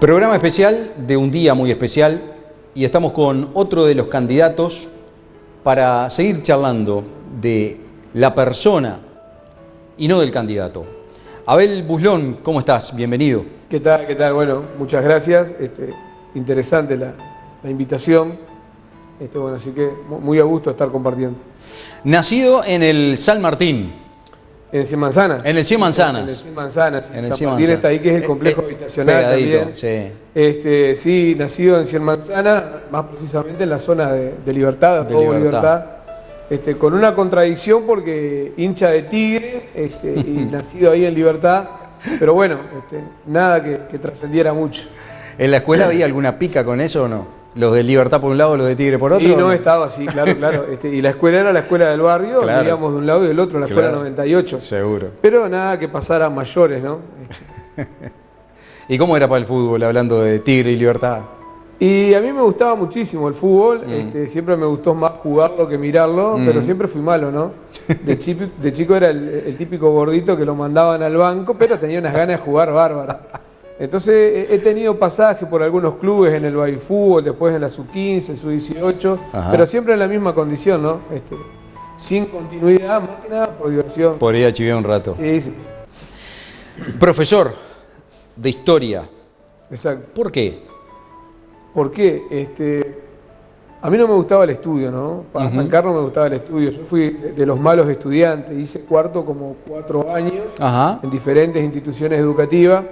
Programa especial de un día muy especial y estamos con otro de los candidatos para seguir charlando de la persona y no del candidato. Abel Buslón, ¿cómo estás? Bienvenido. ¿Qué tal? ¿Qué tal? Bueno, muchas gracias. Interesante la invitación. Bueno, así que muy a gusto estar compartiendo. Nacido en el San Martín. En el Cien Manzanas. En el Cien Manzanas. En el Cien Manzanas. En el San Cien Martín Manzanas. está ahí, que es el complejo habitacional pegadito, también. sí. Sí, nacido en Cien Manzanas, más precisamente en la zona de Libertad, de Todo Libertad. Con una contradicción porque hincha de Tigre y nacido ahí en Libertad, pero bueno, nada que trascendiera mucho. ¿En la escuela había alguna pica con eso o no? ¿Los de Libertad por un lado, los de Tigre por otro? Y no estaba así, claro, claro. Y la escuela era la escuela del barrio, claro. Vivíamos de un lado y del otro, la escuela 98. Seguro. Pero nada que pasara a mayores, ¿no? ¿Y cómo era para el fútbol, hablando de Tigre y Libertad? Y a mí me gustaba muchísimo el fútbol, siempre me gustó más jugarlo que mirarlo, pero siempre fui malo, ¿no? De chico era el típico gordito que lo mandaban al banco, pero tenía unas ganas de jugar bárbaras. Entonces he tenido pasajes por algunos clubes en el baifútbol, después en la sub-15, sub-18, pero siempre en la misma condición, ¿no? Sin continuidad, más que nada por diversión. Por ir a chivear un rato. Sí, sí. Profesor de historia. Exacto. ¿Por qué? ¿Por qué? A mí no me gustaba el estudio, ¿no? Para arrancar no me gustaba el estudio. Yo fui de los malos estudiantes, hice cuarto como 4 años en diferentes instituciones educativas.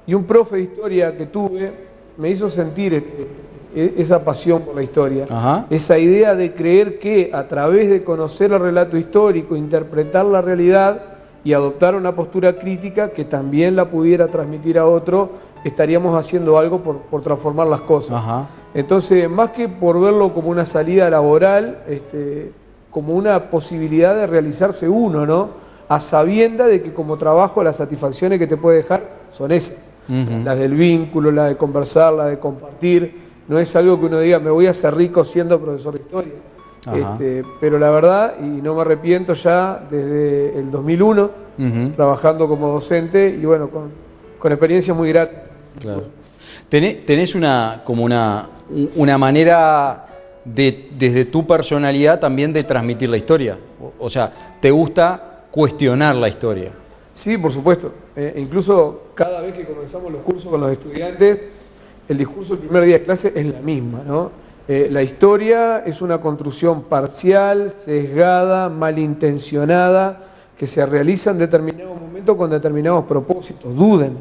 Y un profe de historia que tuve me hizo sentir esa pasión por la historia, esa idea de creer que a través de conocer el relato histórico, interpretar la realidad y adoptar una postura crítica que también la pudiera transmitir a otro, estaríamos haciendo algo por transformar las cosas. Entonces, más que por verlo como una salida laboral, como una posibilidad de realizarse uno, ¿no? A sabienda de que como trabajo las satisfacciones que te puede dejar son esas. Las del vínculo, la de conversar, la de compartir. No es algo que uno diga, me voy a hacer rico siendo profesor de historia. Pero la verdad, y no me arrepiento, ya desde el 2001, trabajando como docente y bueno, con experiencias muy gratas. Claro. ¿Tenés una manera desde tu personalidad también de transmitir la historia? O sea, ¿te gusta cuestionar la historia? Sí, por supuesto. Incluso cada vez que comenzamos los cursos con los estudiantes, el discurso del primer día de clase es la misma, ¿no? La historia es una construcción parcial, sesgada, malintencionada, que se realiza en determinados momentos con determinados propósitos. Duden.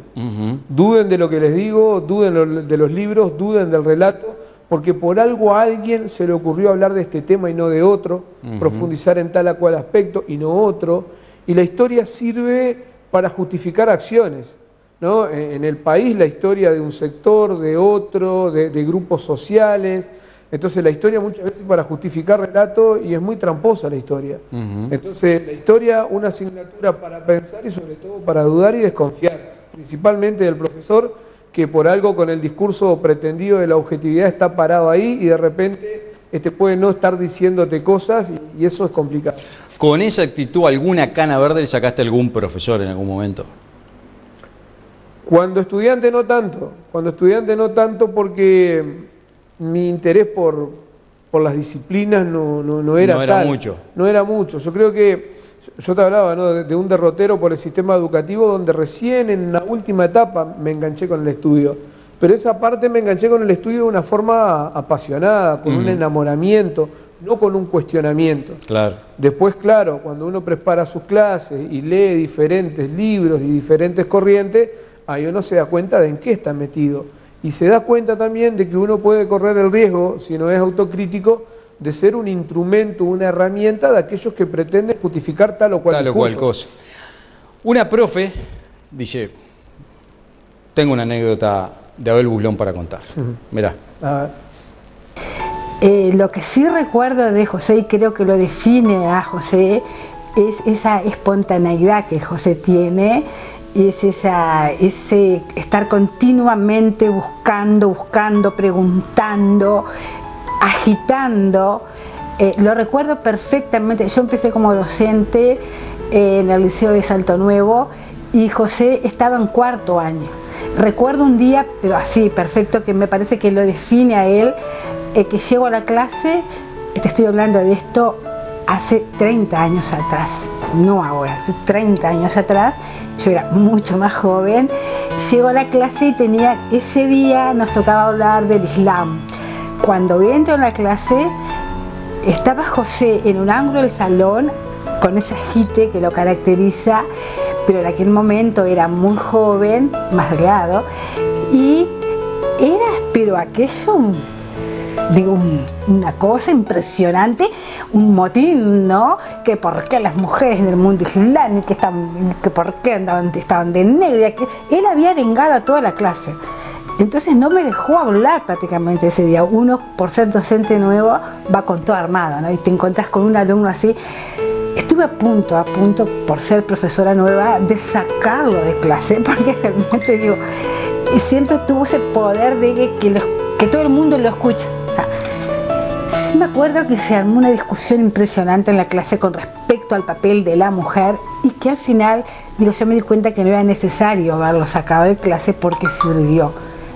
Duden de lo que les digo, duden de los libros, duden del relato, porque por algo a alguien se le ocurrió hablar de este tema y no de otro, profundizar en tal o cual aspecto y no otro. Y la historia sirve para justificar acciones, ¿no? En el país la historia de un sector, de otro, de grupos sociales. Entonces la historia muchas veces para justificar relatos y es muy tramposa la historia. Entonces la historia, una asignatura para pensar y sobre todo para dudar y desconfiar, principalmente del profesor que por algo con el discurso pretendido de la objetividad está parado ahí y de repente puede no estar diciéndote cosas y eso es complicado. ¿Con esa actitud alguna cana verde le sacaste a algún profesor en algún momento? Cuando estudiante no tanto porque mi interés por las disciplinas no era tal. No era mucho. Yo creo que, yo te hablaba, ¿no?, de un derrotero por el sistema educativo donde recién en la última etapa me enganché con el estudio. Pero esa parte me enganché con el estudio de una forma apasionada, con un enamoramiento, no con un cuestionamiento. Claro. Después, claro, cuando uno prepara sus clases y lee diferentes libros y diferentes corrientes, ahí uno se da cuenta de en qué está metido. Y se da cuenta también de que uno puede correr el riesgo, si no es autocrítico, de ser un instrumento, una herramienta de aquellos que pretenden justificar tal o cual discurso. Tal o cual cosa. Una profe dice, tengo una anécdota de Abel Buslón para contar. Mirá. Lo que sí recuerdo de José, y creo que lo define a José, es esa espontaneidad que José tiene, y es ese estar continuamente buscando, preguntando, agitando. Lo recuerdo perfectamente. Yo empecé como docente en el Liceo de Salto Nuevo y José estaba en 4º año. Recuerdo un día, pero así, perfecto, que me parece que lo define a él, que llego a la clase, te estoy hablando de esto hace 30 años atrás, no ahora, hace 30 años atrás, yo era mucho más joven, llego a la clase y ese día nos tocaba hablar del Islam. Cuando entro en la clase, estaba José en un ángulo del salón, con ese agite que lo caracteriza, pero en aquel momento era muy joven, más delgado, y era, pero aquello, digo, una cosa impresionante, un motín, ¿no? Que por qué las mujeres en el mundo islámico, que por qué estaban de negro, que él había vengado a toda la clase. Entonces no me dejó hablar prácticamente ese día. Uno, por ser docente nuevo, va con todo armado, ¿no? Y te encontrás con un alumno así. Estuve a punto, por ser profesora nueva, de sacarlo de clase, porque realmente digo, y siempre tuvo ese poder de que todo el mundo lo escucha. Sí me acuerdo que se armó una discusión impresionante en la clase con respecto al papel de la mujer y que al final, digo, yo me di cuenta que no era necesario haberlo sacado de clase porque sirvió.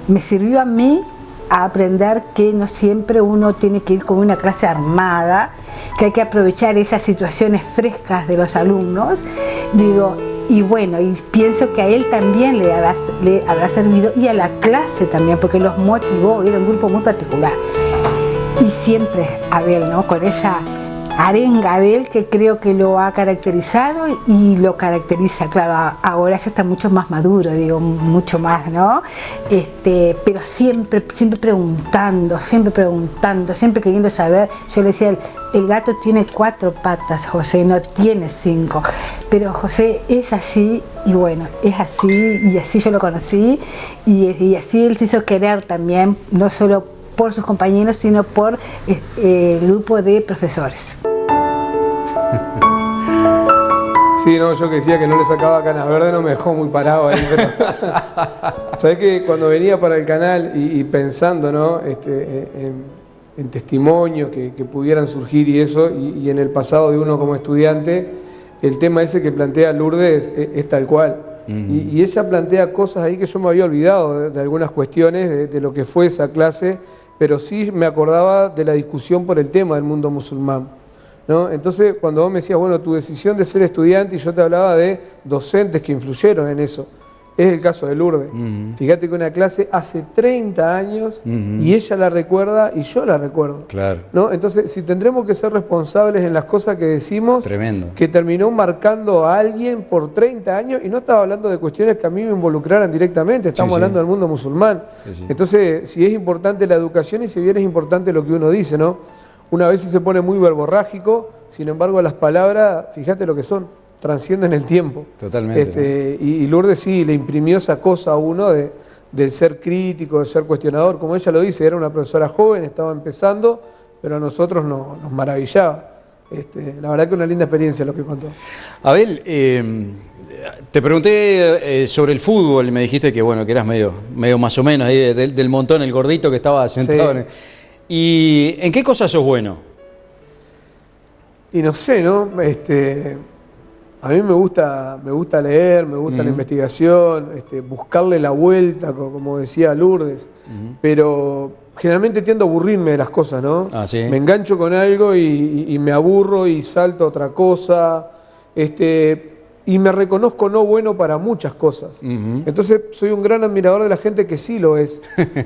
Me sirvió a mí a aprender que no siempre uno tiene que ir con una clase armada, que hay que aprovechar esas situaciones frescas de los alumnos, digo, y bueno, y pienso que a él también le habrá servido y a la clase también, porque los motivó, era un grupo muy particular. Y siempre Abel, ¿no? Con esa arenga de él que creo que lo ha caracterizado y lo caracteriza, claro, ahora ya está mucho más maduro, digo, mucho más, ¿no? Pero siempre preguntando, siempre queriendo saber. Yo le decía, el gato tiene 4 patas, José, no tiene 5, pero José es así y bueno, es así y así yo lo conocí y así él se hizo querer también, no solo por sus compañeros, sino por el grupo de profesores. Sí, no, yo que decía que no le sacaba canas verdes, no me dejó muy parado ahí, pero sabés que cuando venía para el canal y pensando, ¿no? En testimonios que pudieran surgir y eso, y en el pasado de uno como estudiante, el tema ese que plantea Lourdes es tal cual. Y ella plantea cosas ahí que yo me había olvidado de algunas cuestiones de lo que fue esa clase, pero sí me acordaba de la discusión por el tema del mundo musulmán, ¿no? Entonces, cuando vos me decías, bueno, tu decisión de ser estudiante, y yo te hablaba de docentes que influyeron en eso, es el caso de Lourdes. Fíjate que una clase hace 30 años y ella la recuerda y yo la recuerdo. Claro. ¿No? Entonces, si tendremos que ser responsables en las cosas que decimos, tremendo, que terminó marcando a alguien por 30 años, y no estaba hablando de cuestiones que a mí me involucraran directamente, estamos hablando del mundo musulmán. Entonces, si es importante la educación y si bien es importante lo que uno dice, ¿no? Una vez se pone muy verborrágico, sin embargo las palabras, fíjate lo que son, trascienden el tiempo. Totalmente. Y Lourdes sí le imprimió esa cosa a uno del ser crítico, de ser cuestionador. Como ella lo dice, era una profesora joven, estaba empezando, pero a nosotros nos maravillaba. La verdad que una linda experiencia lo que contó. Abel, te pregunté sobre el fútbol y me dijiste que bueno, que eras medio más o menos ahí del montón, el gordito que estaba sentado. Sí. ¿Y en qué cosas sos bueno? Y no sé, ¿no? A mí me gusta leer, me gusta la investigación, buscarle la vuelta, como decía Lourdes, pero generalmente tiendo a aburrirme de las cosas, ¿no? Ah, ¿sí? Me engancho con algo y me aburro y salto a otra cosa, y me reconozco no bueno para muchas cosas. Entonces soy un gran admirador de la gente que sí lo es,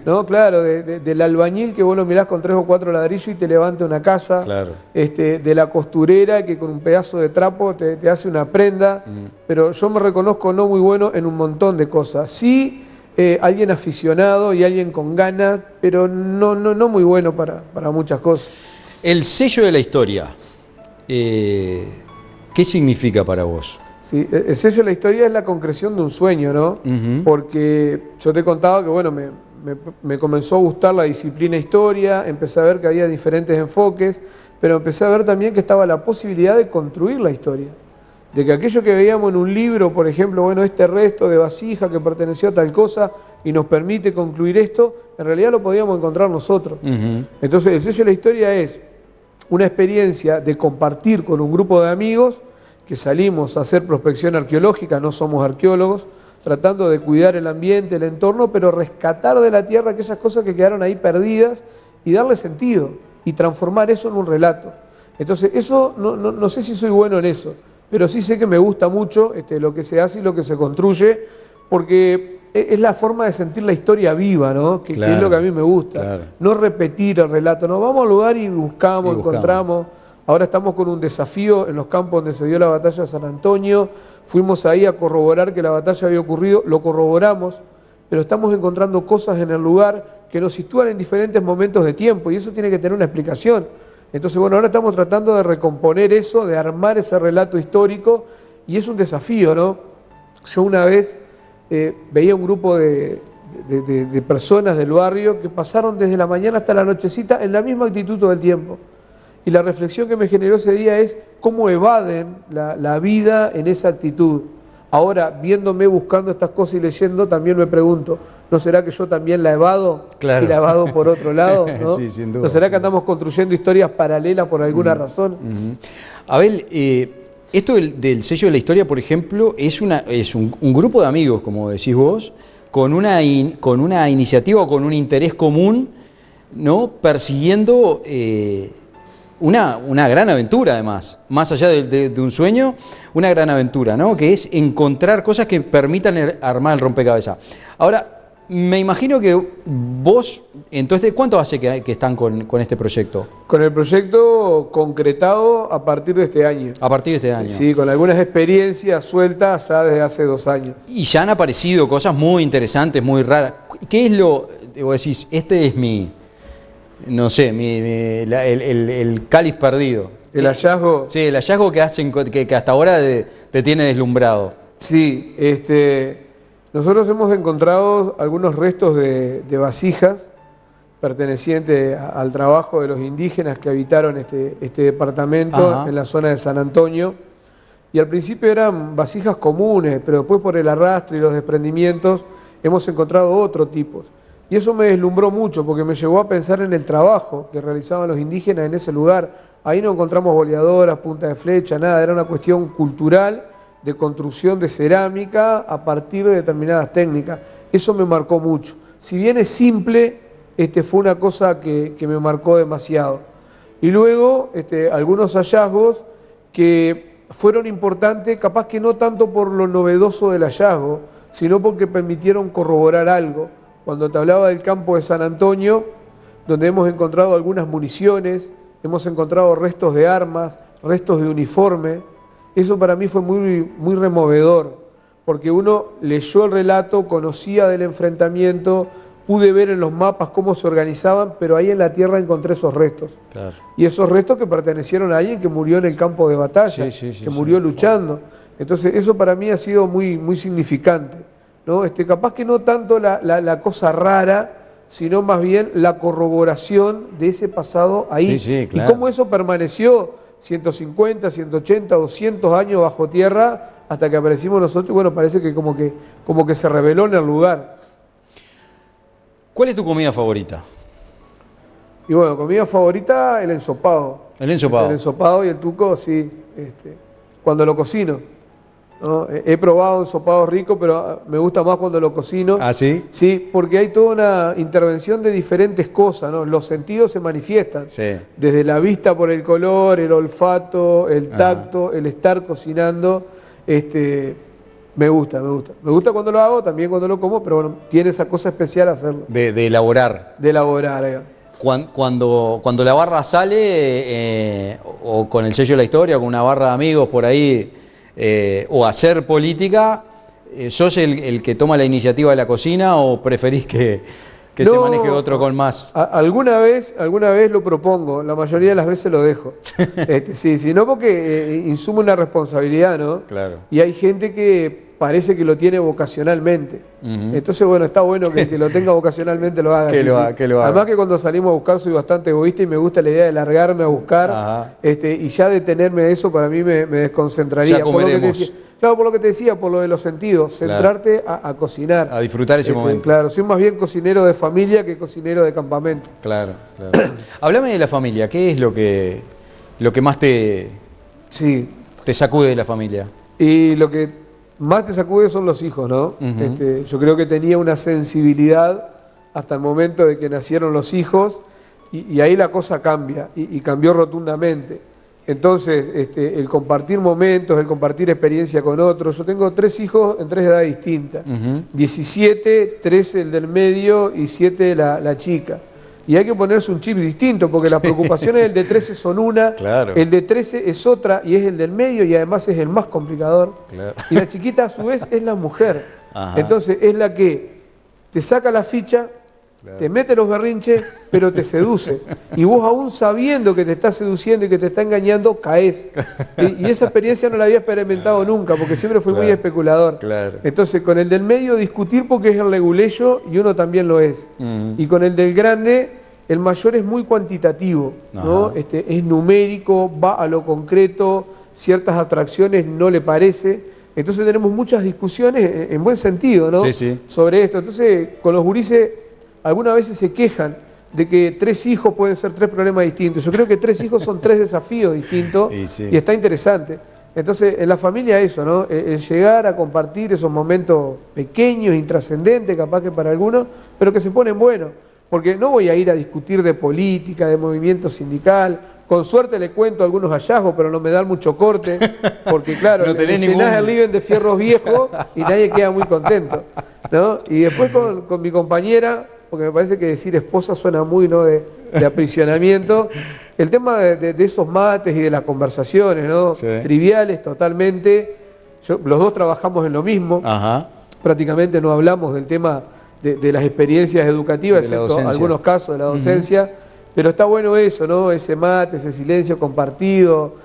¿no? Claro, del albañil que vos lo mirás con 3 o 4 ladrillos y te levanta una casa, claro, de la costurera que con un pedazo de trapo te hace una prenda, pero yo me reconozco no muy bueno en un montón de cosas. Sí, alguien aficionado y alguien con ganas, pero no muy bueno para muchas cosas. El sello de la historia, ¿qué significa para vos? Sí, el sello de la historia es la concreción de un sueño, ¿no? Porque yo te he contado que, bueno, me comenzó a gustar la disciplina historia, empecé a ver que había diferentes enfoques, pero empecé a ver también que estaba la posibilidad de construir la historia. De que aquello que veíamos en un libro, por ejemplo, bueno, este resto de vasija que perteneció a tal cosa y nos permite concluir esto, en realidad lo podíamos encontrar nosotros. Entonces, el sello de la historia es una experiencia de compartir con un grupo de amigos que salimos a hacer prospección arqueológica, no somos arqueólogos, tratando de cuidar el ambiente, el entorno, pero rescatar de la tierra aquellas cosas que quedaron ahí perdidas y darle sentido y transformar eso en un relato. Entonces, eso no sé si soy bueno en eso, pero sí sé que me gusta mucho lo que se hace y lo que se construye, porque es la forma de sentir la historia viva, ¿no? Que es lo que a mí me gusta. Claro. No repetir el relato, no, vamos al lugar y buscamos, encontramos. Ahora estamos con un desafío en los campos donde se dio la batalla de San Antonio. Fuimos ahí a corroborar que la batalla había ocurrido, lo corroboramos, pero estamos encontrando cosas en el lugar que nos sitúan en diferentes momentos de tiempo y eso tiene que tener una explicación. Entonces, bueno, ahora estamos tratando de recomponer eso, de armar ese relato histórico y es un desafío, ¿no? Yo una vez veía un grupo de personas del barrio que pasaron desde la mañana hasta la nochecita en la misma actitud todo el tiempo. Y la reflexión que me generó ese día es cómo evaden la vida en esa actitud. Ahora, viéndome, buscando estas cosas y leyendo, también me pregunto, ¿no será que yo también la evado? Claro. Y la evado por otro lado, ¿no? Sí, sin duda. ¿No será que andamos construyendo historias paralelas por alguna razón? Abel, esto del sello de la historia, por ejemplo, es un grupo de amigos, como decís vos, con una iniciativa o con un interés común, ¿no? Persiguiendo una gran aventura, además, más allá de un sueño, una gran aventura, ¿no? Que es encontrar cosas que permitan armar el rompecabezas. Ahora, me imagino que vos, entonces, ¿cuánto hace que están con este proyecto? Con el proyecto concretado a partir de este año. A partir de este año. Sí, con algunas experiencias sueltas ya desde hace 2 años. Y ya han aparecido cosas muy interesantes, muy raras. ¿Qué es lo, vos decís, este es no sé, el cáliz perdido? El hallazgo. Sí, el hallazgo que hacen, que hasta ahora te tiene deslumbrado. Sí, nosotros hemos encontrado algunos restos de vasijas pertenecientes al trabajo de los indígenas que habitaron este departamento en la zona de San Antonio. Y al principio eran vasijas comunes, pero después por el arrastre y los desprendimientos hemos encontrado otro tipo. Y eso me deslumbró mucho porque me llevó a pensar en el trabajo que realizaban los indígenas en ese lugar. Ahí no encontramos boleadoras, punta de flecha, nada, era una cuestión cultural de construcción de cerámica a partir de determinadas técnicas. Eso me marcó mucho. Si bien es simple, fue una cosa que me marcó demasiado. Y luego algunos hallazgos que fueron importantes, capaz que no tanto por lo novedoso del hallazgo, sino porque permitieron corroborar algo. Cuando te hablaba del campo de San Antonio, donde hemos encontrado algunas municiones, hemos encontrado restos de armas, restos de uniforme, eso para mí fue muy removedor, porque uno leyó el relato, conocía del enfrentamiento, pude ver en los mapas cómo se organizaban, pero ahí en la tierra encontré esos restos. Claro. Y esos restos que pertenecieron a alguien que murió en el campo de batalla, que murió luchando. Entonces eso para mí ha sido muy significante, ¿no? Capaz que no tanto la cosa rara, sino más bien la corroboración de ese pasado ahí. Claro. Y cómo eso permaneció 150, 180, 200 años bajo tierra hasta que aparecimos nosotros, y bueno, parece que como que se reveló en el lugar. ¿Cuál es tu comida favorita? Y bueno, comida favorita, el ensopado. El ensopado. El ensopado y el tuco, sí, cuando lo cocino, ¿no? He probado ensopados ricos, pero me gusta más cuando lo cocino. ¿Ah, sí? Sí, porque hay toda una intervención de diferentes cosas, ¿no? Los sentidos se manifiestan. Sí. Desde la vista por el color, el olfato, el tacto, el estar cocinando. Me gusta. Me gusta cuando lo hago, también cuando lo como, pero bueno, tiene esa cosa especial hacerlo. De elaborar. De elaborar, Cuando la barra sale, o con el sello de la historia, con una barra de amigos por ahí, o hacer política, ¿sos el que toma la iniciativa de la cocina o preferís que se maneje otro con más? Alguna vez lo propongo, la mayoría de las veces lo dejo. Sí, no porque insume una responsabilidad, ¿no? Claro. Y hay gente que parece que lo tiene vocacionalmente. Entonces, bueno, está bueno que el que lo tenga vocacionalmente lo haga. Que lo haga. Además que cuando salimos a buscar soy bastante egoísta y me gusta la idea de largarme a buscar, y ya detenerme de eso para mí me desconcentraría. Ya comeremos. Claro, por lo que te decía, por lo de los sentidos, centrarte a cocinar. A disfrutar ese momento. Claro, soy más bien cocinero de familia que cocinero de campamento. Claro. Háblame de la familia, ¿qué es lo que más te sacude de la familia? Y lo que más te sacude son los hijos, ¿no? Yo creo que tenía una sensibilidad hasta el momento de que nacieron los hijos y ahí la cosa cambia y cambió rotundamente. Entonces, el compartir momentos, el compartir experiencia con otros. Yo tengo 3 hijos en 3 edades distintas. 17, 13 el del medio y 7 la chica. Y hay que ponerse un chip distinto, porque las preocupaciones del de 13 son una, claro. El de 13 es otra, y es el del medio, y además es el más complicador. Claro. Y la chiquita, a su vez, es la mujer. Ajá. Entonces, es la que te saca la ficha, claro. Te mete los berrinches, pero te seduce. Y vos, aún sabiendo que te está seduciendo y que te está engañando, caes. Y esa experiencia no la había experimentado nunca, porque siempre fui muy especulador. Claro. Entonces, con el del medio discutir porque es el leguleyo y uno también lo es. Y con el del grande, el mayor es muy cuantitativo, ¿no? Es numérico, va a lo concreto, ciertas atracciones no le parece. Entonces tenemos muchas discusiones en buen sentido, ¿no? Sí, sí. Sobre esto. Entonces, con los gurises, algunas veces se quejan de que 3 hijos pueden ser 3 problemas distintos. Yo creo que 3 hijos son 3 desafíos distintos y está interesante. Entonces, en la familia eso, ¿no? El llegar a compartir esos momentos pequeños, intrascendentes, capaz que para algunos, pero que se ponen buenos. Porque no voy a ir a discutir de política, de movimiento sindical. Con suerte le cuento algunos hallazgos, pero no me dan mucho corte. Porque claro, no tenés llenás el living de fierros viejos y nadie queda muy contento, ¿no? Y después con mi compañera, porque me parece que decir esposa suena muy, ¿no?, de aprisionamiento. El tema de esos mates y de las conversaciones, ¿no? Sí. Triviales totalmente. Los dos trabajamos en lo mismo. Ajá. Prácticamente no hablamos del tema de las experiencias educativas, excepto algunos casos de la docencia. Pero está bueno eso, ¿no? Ese mate, ese silencio compartido,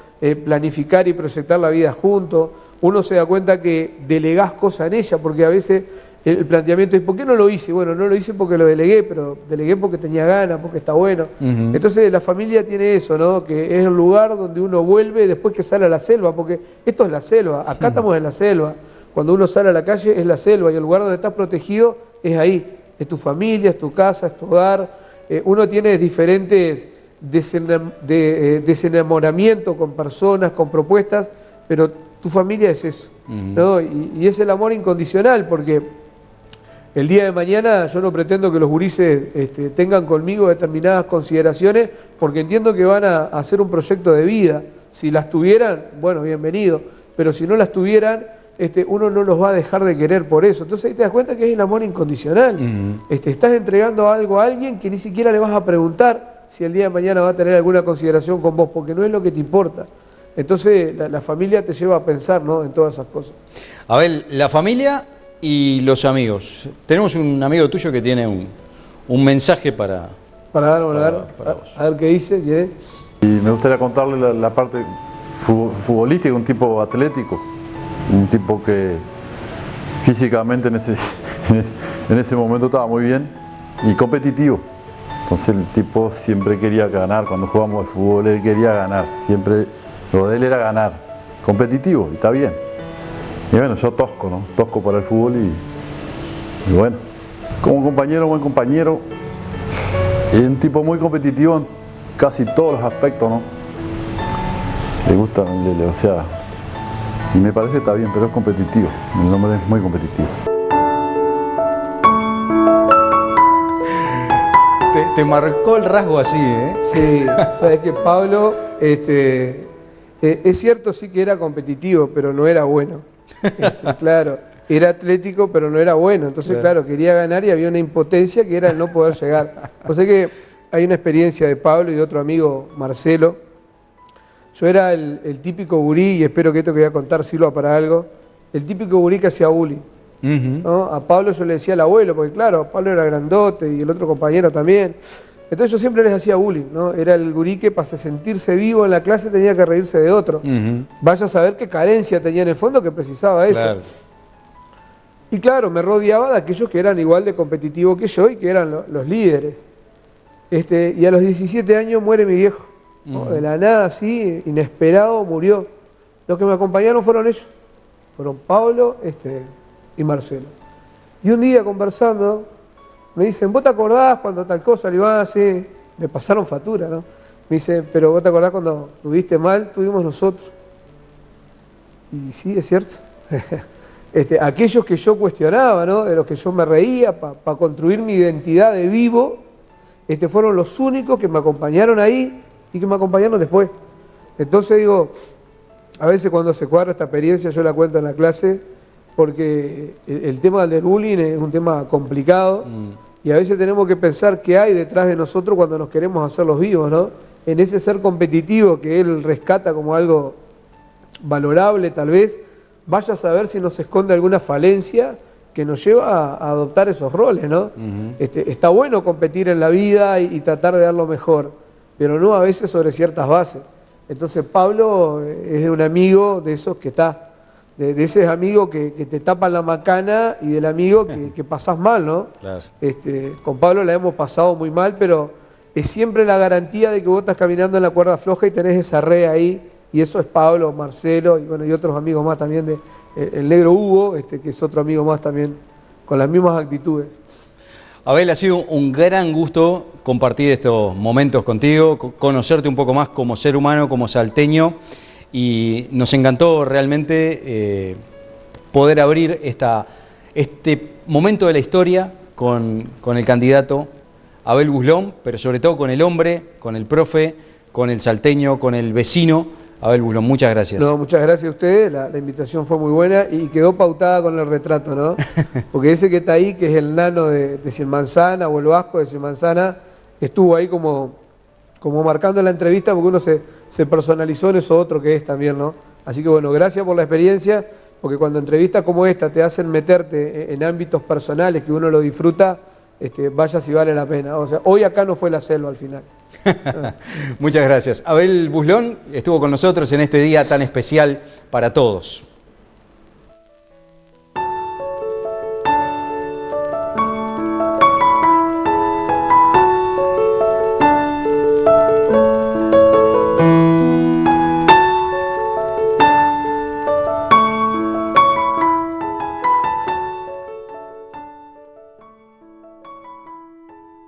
planificar y proyectar la vida juntos. Uno se da cuenta que delegás cosas en ella, porque a veces el planteamiento es, ¿por qué no lo hice? Bueno, no lo hice porque lo delegué, pero delegué porque tenía ganas, porque está bueno. Entonces la familia tiene eso, ¿no? Que es el lugar donde uno vuelve después que sale a la selva, porque esto es la selva, acá estamos en la selva. Cuando uno sale a la calle es la selva y el lugar donde estás protegido es ahí. Es tu familia, es tu casa, es tu hogar. Uno tiene diferentes desenamoramientos con personas, con propuestas, pero tu familia es eso, ¿no? Y es el amor incondicional, porque el día de mañana yo no pretendo que los gurises tengan conmigo determinadas consideraciones, porque entiendo que van a hacer un proyecto de vida. Si las tuvieran, bueno, bienvenido, pero si no las tuvieran, uno no los va a dejar de querer por eso. Entonces ahí te das cuenta que es el amor incondicional. Estás entregando algo a alguien que ni siquiera le vas a preguntar si el día de mañana va a tener alguna consideración con vos, porque no es lo que te importa. Entonces la familia te lleva a pensar, ¿no?, en todas esas cosas. Abel, la familia y los amigos. Tenemos un amigo tuyo que tiene un mensaje para dar. A ver qué dice. ¿Qué? Y me gustaría contarle la parte futbolística, un tipo atlético. Un tipo que físicamente en ese momento estaba muy bien y competitivo. Entonces el tipo siempre quería ganar. Cuando jugamos al fútbol él quería ganar. Siempre lo de él era ganar. Competitivo, y está bien. Y bueno, yo tosco, ¿no? Tosco para el fútbol y bueno, como compañero, buen compañero. Es un tipo muy competitivo en casi todos los aspectos, ¿no? Le gusta, o sea... Y me parece que está bien, pero es competitivo. El hombre es muy competitivo. Te marcó el rasgo así, ¿eh? Sí, sabes que Pablo, es cierto sí que era competitivo, pero no era bueno. Claro, era atlético, pero no era bueno. Entonces, claro, quería ganar y había una impotencia que era el no poder llegar. O sea que hay una experiencia de Pablo y de otro amigo, Marcelo. Yo era el típico gurí, y espero que esto que voy a contar sirva para algo, el típico gurí que hacía bullying. ¿No? A Pablo yo le decía al abuelo, porque claro, Pablo era grandote y el otro compañero también. Entonces yo siempre les hacía bullying, ¿no? Era el gurí que para sentirse vivo en la clase tenía que reírse de otro. Vaya a saber qué carencia tenía en el fondo que precisaba eso. Claro. Y claro, me rodeaba de aquellos que eran igual de competitivos que yo y que eran los líderes. Y a los 17 años muere mi viejo. ¿No? De la nada, así, inesperado, murió. Los que me acompañaron fueron ellos. Fueron Pablo y Marcelo. Y un día conversando, me dicen, ¿vos te acordás cuando tal cosa? Le digo, ah, sí, me pasaron factura, ¿no? Me dice, pero ¿vos te acordás cuando tuviste mal? Tuvimos nosotros. Y sí, es cierto. aquellos que yo cuestionaba, ¿no? De los que yo me reía para construir mi identidad de vivo, fueron los únicos que me acompañaron ahí y que me acompañaron después. Entonces digo, a veces cuando se cuadra esta experiencia yo la cuento en la clase, porque el tema del bullying es un tema complicado y a veces tenemos que pensar qué hay detrás de nosotros cuando nos queremos hacer los vivos, ¿no? En ese ser competitivo que él rescata como algo valorable tal vez, vaya a saber si nos esconde alguna falencia que nos lleva a adoptar esos roles, ¿no? Está bueno competir en la vida y tratar de dar lo mejor, pero no a veces sobre ciertas bases. Entonces Pablo es de un amigo de esos que está, de ese amigo que te tapan la macana y del amigo que pasás mal, ¿no? Claro. Con Pablo la hemos pasado muy mal, pero es siempre la garantía de que vos estás caminando en la cuerda floja y tenés esa red ahí. Y eso es Pablo, Marcelo y otros amigos más también, el negro Hugo, que es otro amigo más también, con las mismas actitudes. Abel, ha sido un gran gusto compartir estos momentos contigo, conocerte un poco más como ser humano, como salteño, y nos encantó realmente poder abrir este momento de la historia con el candidato Abel Buslón, pero sobre todo con el hombre, con el profe, con el salteño, con el vecino. Abel Buslón, muchas gracias. No, muchas gracias a ustedes, la invitación fue muy buena y quedó pautada con el retrato, ¿no? Porque ese que está ahí, que es el nano de Cienmanzana o el vasco de Cienmanzana, estuvo ahí como marcando la entrevista porque uno se personalizó en eso otro que es también, ¿no? Así que bueno, gracias por la experiencia, porque cuando entrevistas como esta te hacen meterte en ámbitos personales que uno lo disfruta, vaya si vale la pena. O sea, hoy acá no fue la selva al final. Muchas gracias. Abel Buslón estuvo con nosotros en este día tan especial para todos.